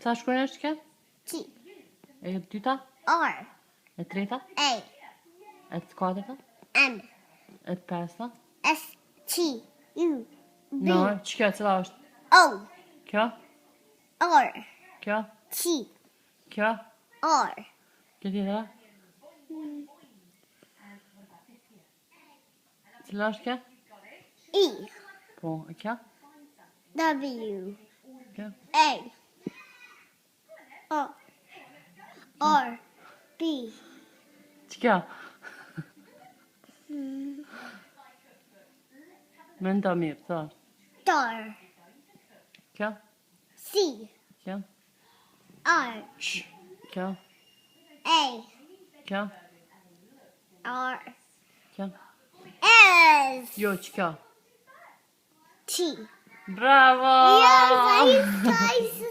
Taş koyarken? T. Dyta? R. Treta? A. Kvadrata? M. Persa? S. T. U. B. No, čekaj, cela už. O. Kjo? R. Kjo? T. Kjo? R. Kje ti da? Cela už kje? E. Po, kjo? W. Kjo? A. O. R. B. Kjo? Men da mir, så. Star. Kjo? C. Kjo? R. Kjo? A. Kjo? R. Kjo? S. Jo, kjo? T. Bravo! Yes, I